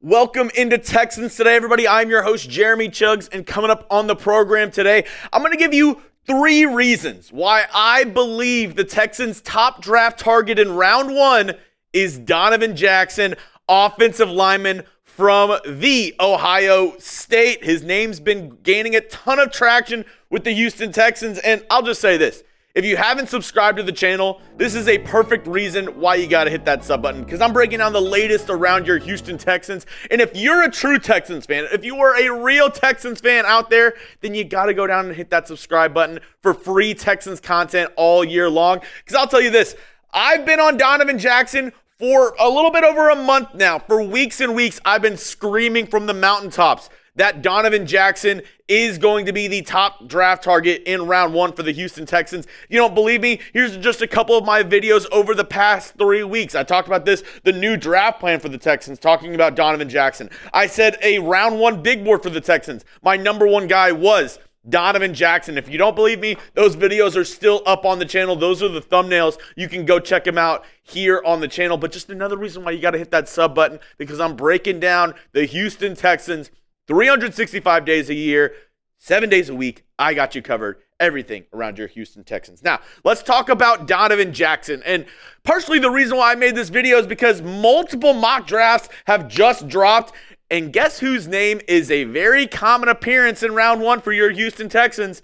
Welcome into Texans Today, everybody. I'm your host, Jeremy Chuggs, and coming up on the program today, I'm going to give you 3 reasons why I believe the Texans' top draft target in round 1 is Donovan Jackson, offensive lineman from the Ohio State. His name's been gaining a ton of traction with the Houston Texans, and I'll just say this. If you haven't subscribed to the channel, this is a perfect reason why you got to hit that sub button, because I'm breaking down the latest around your Houston Texans. And if you're a true Texans fan, if you are a real Texans fan out there, then you got to go down and hit that subscribe button for free Texans content all year long. Because I'll tell you this, I've been on Donovan Jackson for a little bit over a month now. For weeks and weeks, I've been screaming from the mountaintops that Donovan Jackson is going to be the top draft target in round 1 for the Houston Texans. You don't believe me? Here's just a couple of my videos over the past 3 weeks. I talked about this, the new draft plan for the Texans, talking about Donovan Jackson. I said a round 1 big board for the Texans. My number 1 guy was Donovan Jackson. If you don't believe me, those videos are still up on the channel. Those are the thumbnails. You can go check them out here on the channel. But just another reason why you got to hit that sub button, because I'm breaking down the Houston Texans 365 days a year, 7 days a week. I got you covered. Everything around your Houston Texans. Now, let's talk about Donovan Jackson. And partially the reason why I made this video is because multiple mock drafts have just dropped. And guess whose name is a very common appearance in round 1 for your Houston Texans?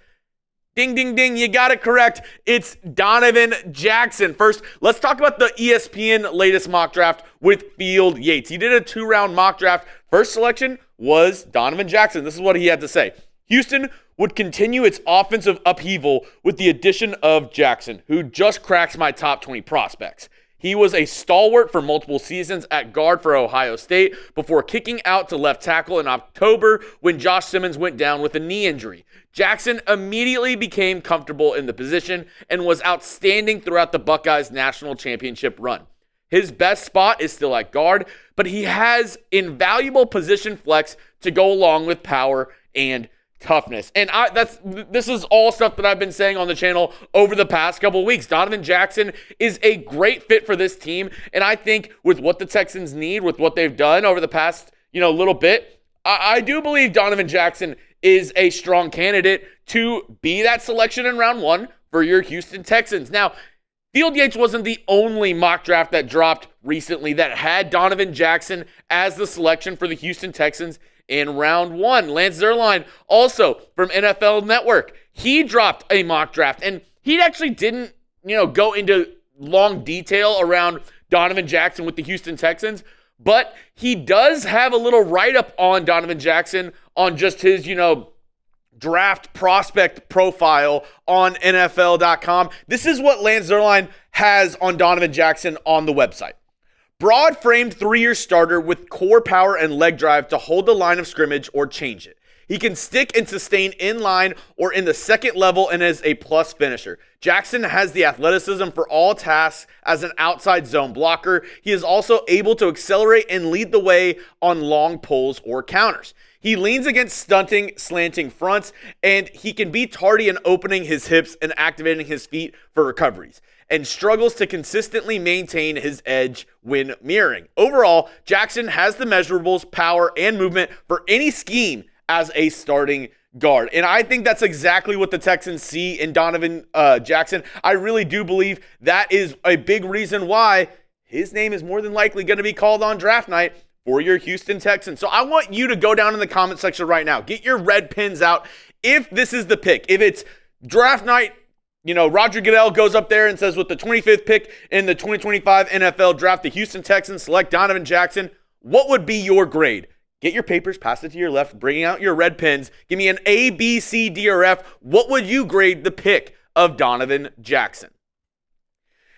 Ding, ding, ding. You got it correct. It's Donovan Jackson. First, let's talk about the ESPN latest mock draft with Field Yates. He did a 2-round mock draft. First selection was Donovan Jackson. This is what he had to say. Houston would continue its offensive upheaval with the addition of Jackson, who just cracks my top 20 prospects. He was a stalwart for multiple seasons at guard for Ohio State before kicking out to left tackle in October when Josh Simmons went down with a knee injury. Jackson immediately became comfortable in the position and was outstanding throughout the Buckeyes' national championship run. His best spot is still at guard, but he has invaluable position flex to go along with power and toughness. And this is all stuff that I've been saying on the channel over the past couple of weeks. Donovan Jackson is a great fit for this team, and I think with what the Texans need, with what they've done over the past, little bit, I do believe Donovan Jackson is a strong candidate to be that selection in round 1 for your Houston Texans. Now, Field Yates wasn't the only mock draft that dropped recently that had Donovan Jackson as the selection for the Houston Texans in round 1. Lance Zeirlien, also from NFL Network, he dropped a mock draft, and he actually didn't, go into long detail around Donovan Jackson with the Houston Texans, but he does have a little write-up on Donovan Jackson on just his, draft prospect profile on NFL.com. This is what Lance Zeirlien has on Donovan Jackson on the website. Broad-framed 3-year starter with core power and leg drive to hold the line of scrimmage or change it. He can stick and sustain in line or in the second level and is a plus finisher. Jackson has the athleticism for all tasks as an outside zone blocker. He is also able to accelerate and lead the way on long pulls or counters. He leans against slanting fronts, and he can be tardy in opening his hips and activating his feet for recoveries, and struggles to consistently maintain his edge when mirroring. Overall, Jackson has the measurables, power, and movement for any scheme as a starting guard. And I think that's exactly what the Texans see in Donovan Jackson. I really do believe that is a big reason why his name is more than likely going to be called on draft night for your Houston Texans. So I want you to go down in the comment section right now. Get your red pins out if this is the pick. If it's draft night, Roger Goodell goes up there and says with the 25th pick in the 2025 NFL Draft, the Houston Texans select Donovan Jackson. What would be your grade? Get your papers, pass it to your left, bring out your red pens. Give me an A, B, C, D, or F. What would you grade the pick of Donovan Jackson?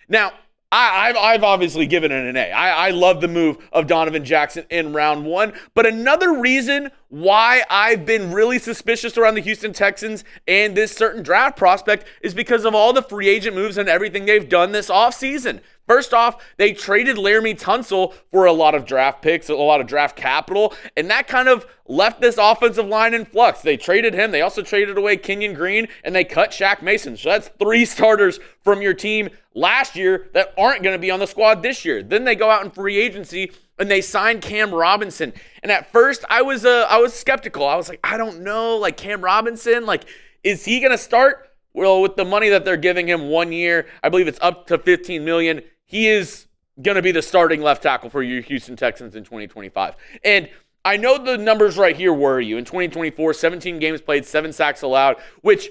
Now, I've obviously given it an A. I love the move of Donovan Jackson in round 1. But another reason why I've been really suspicious around the Houston Texans and this certain draft prospect is because of all the free agent moves and everything they've done this offseason. First off, they traded Laremy Tunsil for a lot of draft picks, a lot of draft capital, and that kind of left this offensive line in flux. They traded him. They also traded away Kenyon Green, and they cut Shaq Mason. So that's 3 starters from your team last year that aren't going to be on the squad this year. Then they go out in free agency and they signed Cam Robinson. And at first, I was skeptical. I was like, I don't know, like Cam Robinson, like, is he going to start? Well, with the money that they're giving him 1 year, I believe it's up to $15 million. He is going to be the starting left tackle for your Houston Texans in 2025. And I know the numbers right here worry you. In 2024, 17 games played, 7 sacks allowed, which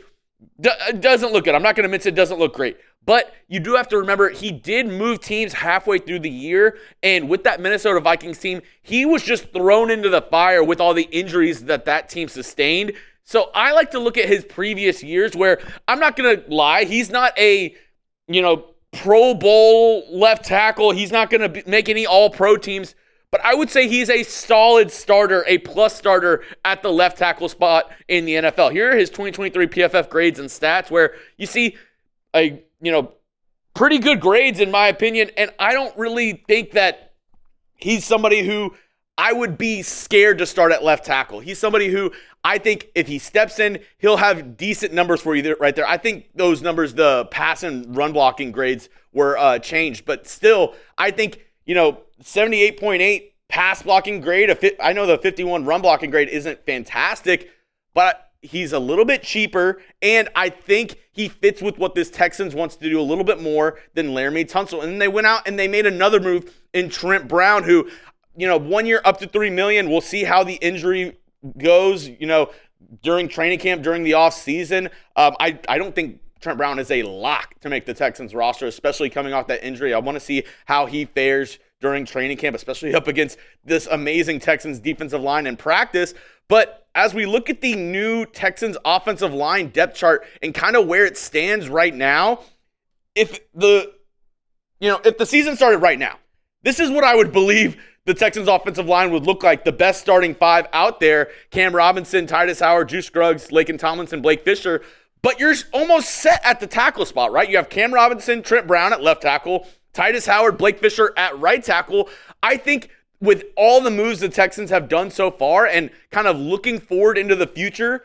doesn't look good. I'm not going to admit it doesn't look great. But you do have to remember, he did move teams halfway through the year. And with that Minnesota Vikings team, he was just thrown into the fire with all the injuries that team sustained. So I like to look at his previous years where, I'm not going to lie, he's not a, Pro Bowl left tackle. He's not going to make any all-pro teams. But I would say he's a solid starter, a plus starter at the left tackle spot in the NFL. Here are his 2023 PFF grades and stats where you see pretty good grades in my opinion. And I don't really think that he's somebody who I would be scared to start at left tackle. He's somebody who I think if he steps in, he'll have decent numbers for you right there. I think those numbers, the pass and run blocking grades were changed. But still, I think, 78.8 pass blocking grade. I know the 51 run blocking grade isn't fantastic, but he's a little bit cheaper. And I think he fits with what this Texans wants to do a little bit more than Laremy Tunsil. And then they went out and they made another move in Trent Brown, who, 1 year up to $3 million. We'll see how the injury goes, during training camp, during the off season. I don't think Trent Brown is a lock to make the Texans roster, especially coming off that injury. I want to see how he fares during training camp, especially up against this amazing Texans defensive line in practice. But as we look at the new Texans offensive line depth chart and kind of where it stands right now, if the season started right now, this is what I would believe the Texans offensive line would look like. The best starting 5 out there: Cam Robinson, Titus Howard, Juice Scruggs, Laken Tomlinson, Blake Fisher. But you're almost set at the tackle spot, right? You have Cam Robinson, Trent Brown at left tackle, Titus Howard, Blake Fisher at right tackle. I think with all the moves the Texans have done so far and kind of looking forward into the future,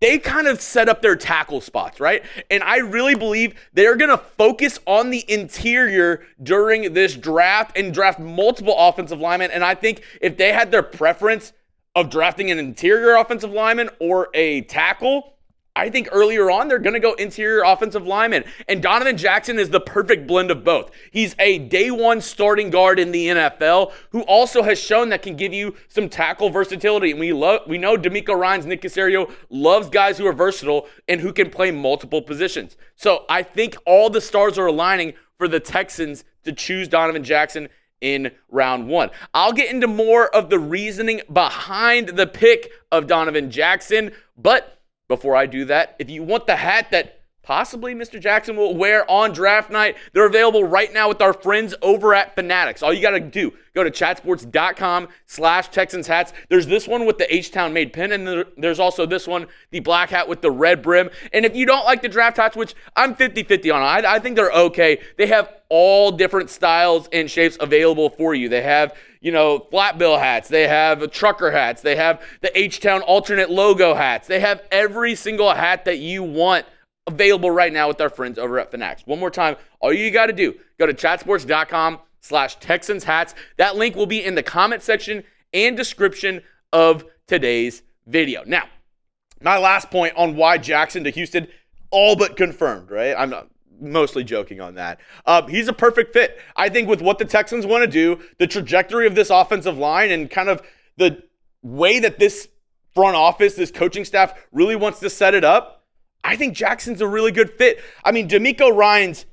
they kind of set up their tackle spots, right? And I really believe they're going to focus on the interior during this draft and draft multiple offensive linemen. And I think if they had their preference of drafting an interior offensive lineman or a tackle, I think earlier on, they're going to go interior offensive lineman. And Donovan Jackson is the perfect blend of both. He's a day one starting guard in the NFL who also has shown that can give you some tackle versatility. And we know DeMeco Ryans, Nick Caserio loves guys who are versatile and who can play multiple positions. So I think all the stars are aligning for the Texans to choose Donovan Jackson in round 1. I'll get into more of the reasoning behind the pick of Donovan Jackson, but before I do that, if you want the hat that possibly Mr. Jackson will wear on draft night, they're available right now with our friends over at Fanatics. All you got to do, go to chatsports.com/Texans hats. There's this one with the H-Town made pin, and there's also this one, the black hat with the red brim. And if you don't like the draft hats, which I'm 50-50 on, I think they're okay. They have all different styles and shapes available for you. They have flat bill hats. They have trucker hats. They have the H-Town alternate logo hats. They have every single hat that you want available right now with our friends over at Fanatics. One more time, all you got to do, go to chatsports.com/Texans hats. That link will be in the comment section and description of today's video. Now, my last point on why Jackson to Houston, all but confirmed, right? I'm not mostly joking on that. He's a perfect fit. I think with what the Texans want to do, the trajectory of this offensive line and kind of the way that this front office, this coaching staff really wants to set it up, I think Jackson's a really good fit. I mean, DeMeco Ryans,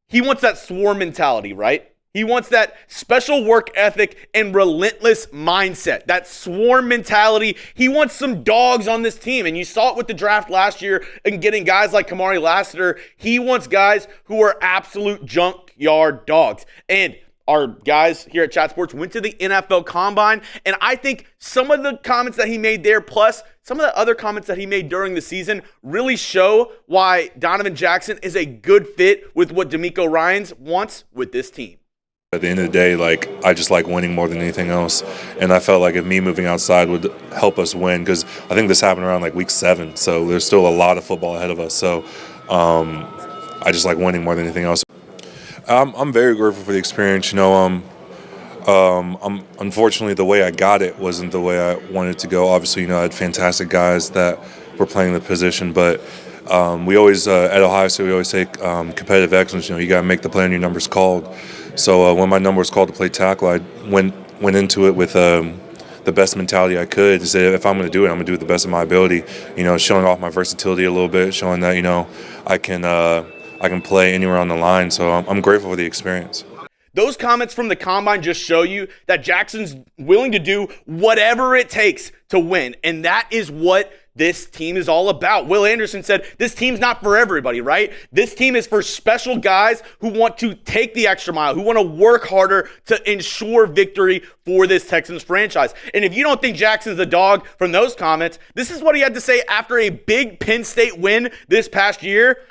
he wants that swarm mentality, right? He wants that special work ethic and relentless mindset, that swarm mentality. He wants some dogs on this team. And you saw it with the draft last year and getting guys like Kamari Lassiter. He wants guys who are absolute junkyard dogs. And our guys here at Chat Sports went to the NFL Combine. And I think some of the comments that he made there, plus some of the other comments that he made during the season, really show why Donovan Jackson is a good fit with what DeMeco Ryans wants with this team. At the end of the day, I just like winning more than anything else. And I felt like if me moving outside would help us win, because I think this happened around week 7. So there's still a lot of football ahead of us. So I just like winning more than anything else. I'm very grateful for the experience. Unfortunately, the way I got it wasn't the way I wanted to go. Obviously, I had fantastic guys that were playing the position, but we always at Ohio State we always say competitive excellence. You got to make the play and your number's called. So when my number was called to play tackle, I went into it with the best mentality I could to say if I'm going to do it, I'm going to do it the best of my ability. Showing off my versatility a little bit, showing that I can play anywhere on the line. So I'm grateful for the experience. Those comments from the Combine just show you that Jackson's willing to do whatever it takes to win, and that is what this team is all about. Will Anderson said, this team's not for everybody, right? This team is for special guys who want to take the extra mile, who want to work harder to ensure victory for this Texans franchise. And if you don't think Jackson's the dog from those comments, this is what he had to say after a big Penn State win this past year.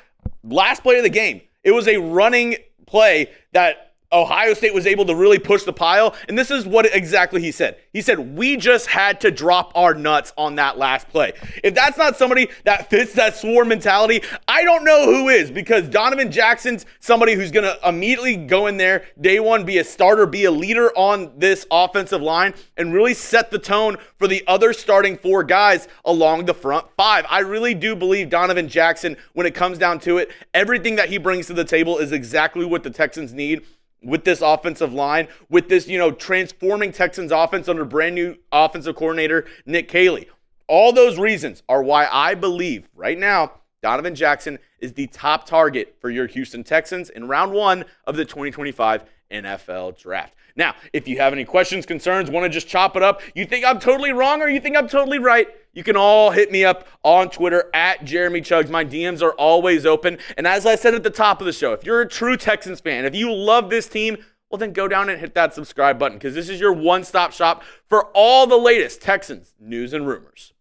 Last play of the game. It was a running play that Ohio State was able to really push the pile, and this is what exactly he said. He said, we just had to drop our nuts on that last play. If that's not somebody that fits that swarm mentality, I don't know who is, because Donovan Jackson's somebody who's going to immediately go in there, day one, be a starter, be a leader on this offensive line, and really set the tone for the other starting four guys along the front five. I really do believe Donovan Jackson, when it comes down to it, everything that he brings to the table is exactly what the Texans need with this offensive line, with this, transforming Texans offense under brand new offensive coordinator, Nick Caley. All those reasons are why I believe right now Donovan Jackson is the top target for your Houston Texans in round 1 of the 2025 NFL Draft. Now, if you have any questions, concerns, want to just chop it up, you think I'm totally wrong or you think I'm totally right, you can all hit me up on Twitter at Jeremy Chuggs. My DMs are always open. And as I said at the top of the show, if you're a true Texans fan, if you love this team, well, then go down and hit that subscribe button, because this is your one-stop shop for all the latest Texans news and rumors.